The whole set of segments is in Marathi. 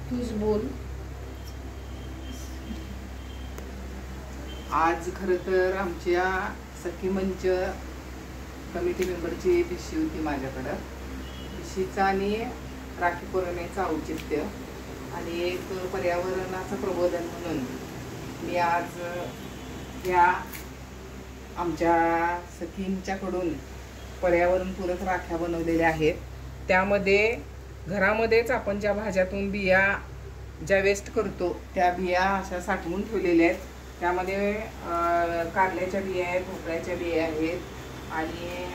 तूच बोल। आज खरं तर आमच्या सखी मंच कमिटी मेंबरची भिशी होती माझ्याकडं। भिशीचा आणि राखी पौर्णिमेचं औचित्य आणि एक पर्यावरणाचं प्रबोधन म्हणून मी आज या आमच्या सखींच्याकडून पर्यावरणपूरक राख्या बनवलेल्या आहेत। त्यामध्ये घरामध्येच आपण ज्या भाज्यातून बिया ज्या वेस्ट करतो त्या बिया अशा साठवून ठेवलेल्या आहेत। त्यामध्ये कारल्याच्या बिया आहेत, भोपळ्याच्या बिया आहेत आणि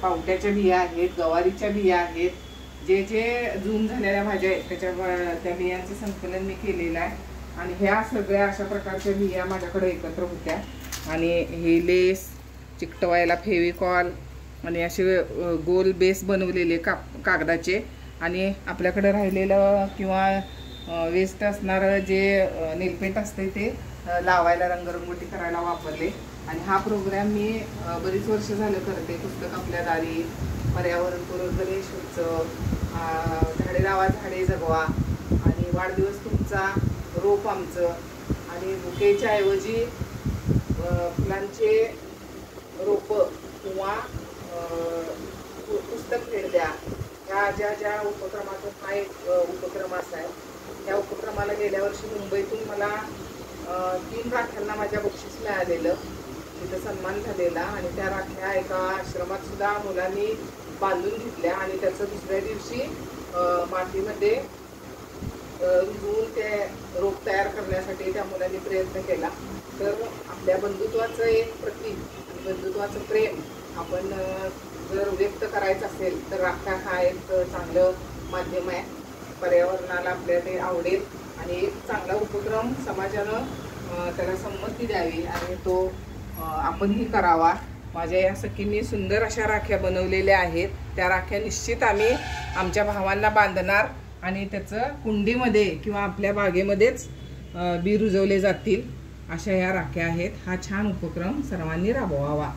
पावट्याच्या बिया आहेत, गवारीच्या बिया आहेत। जे जे जून झालेल्या भाज्या आहेत त्या बियांचं संकलन मी केलेलं आहे आणि ह्या सगळ्या अशा प्रकारच्या बिया माझ्याकडे एकत्र होत्या आणि हे लेस चिकटवायला फेविकॉल आणि असे गोल बेस बनवलेले कागदाचे आणि आपल्याकडे राहिलेलं किंवा वेस्ट असणारं जे नेलपेंट असते ते लावायला रंगरंगोटी करायला वापरले। आणि हा प्रोग्राम मी बरीच वर्ष झालं करते। पुस्तक आपल्या दारी, पर्यावरणपूरक गणेशोत्सव, झाडे लावा झाडे जगवा आणि वाढदिवस तुमचा रोप आमचं आणि बुकेच्या ऐवजी फुलांचे रोप किंवा पुस्तक भेट द्या। ह्या ज्या उपक्रमातून हा एक उपक्रम असा आहे। त्या उपक्रमाला गेल्या वर्षी मुंबईतून मला 3 राख्यांना माझ्या बक्षीस मिळालेलं, तिथं सन्मान झालेला आणि त्या राख्या एका आश्रमात सुद्धा मुलांनी बांधून घेतल्या आणि त्याचं दुसऱ्या दिवशी मातीमध्ये रुजवून ते रोप तयार करण्यासाठी त्या मुलांनी प्रयत्न केला। तर आपल्या बंधुत्वाचं एक प्रतीक आणि बंधुत्वाचं प्रेम आपण जर व्यक्त करायचं असेल तर राख्या हा एक चांगलं माध्यम आहे। पर्यावरणाला आपल्या ते आवडेल आणि एक चांगला उपक्रम समाजानं त्याला संमती द्यावी आणि तो आपणही करावा। माझ्या या सखींनी सुंदर अशा राख्या बनवलेल्या आहेत। त्या राख्या निश्चित आम्ही आमच्या भावांना बांधणार आणि त्याचं कुंडीमध्ये किंवा आपल्या बागेमध्येच बी रुजवले जातील अशा या राख्या आहेत। हा छान उपक्रम सर्वांनी राबवावा।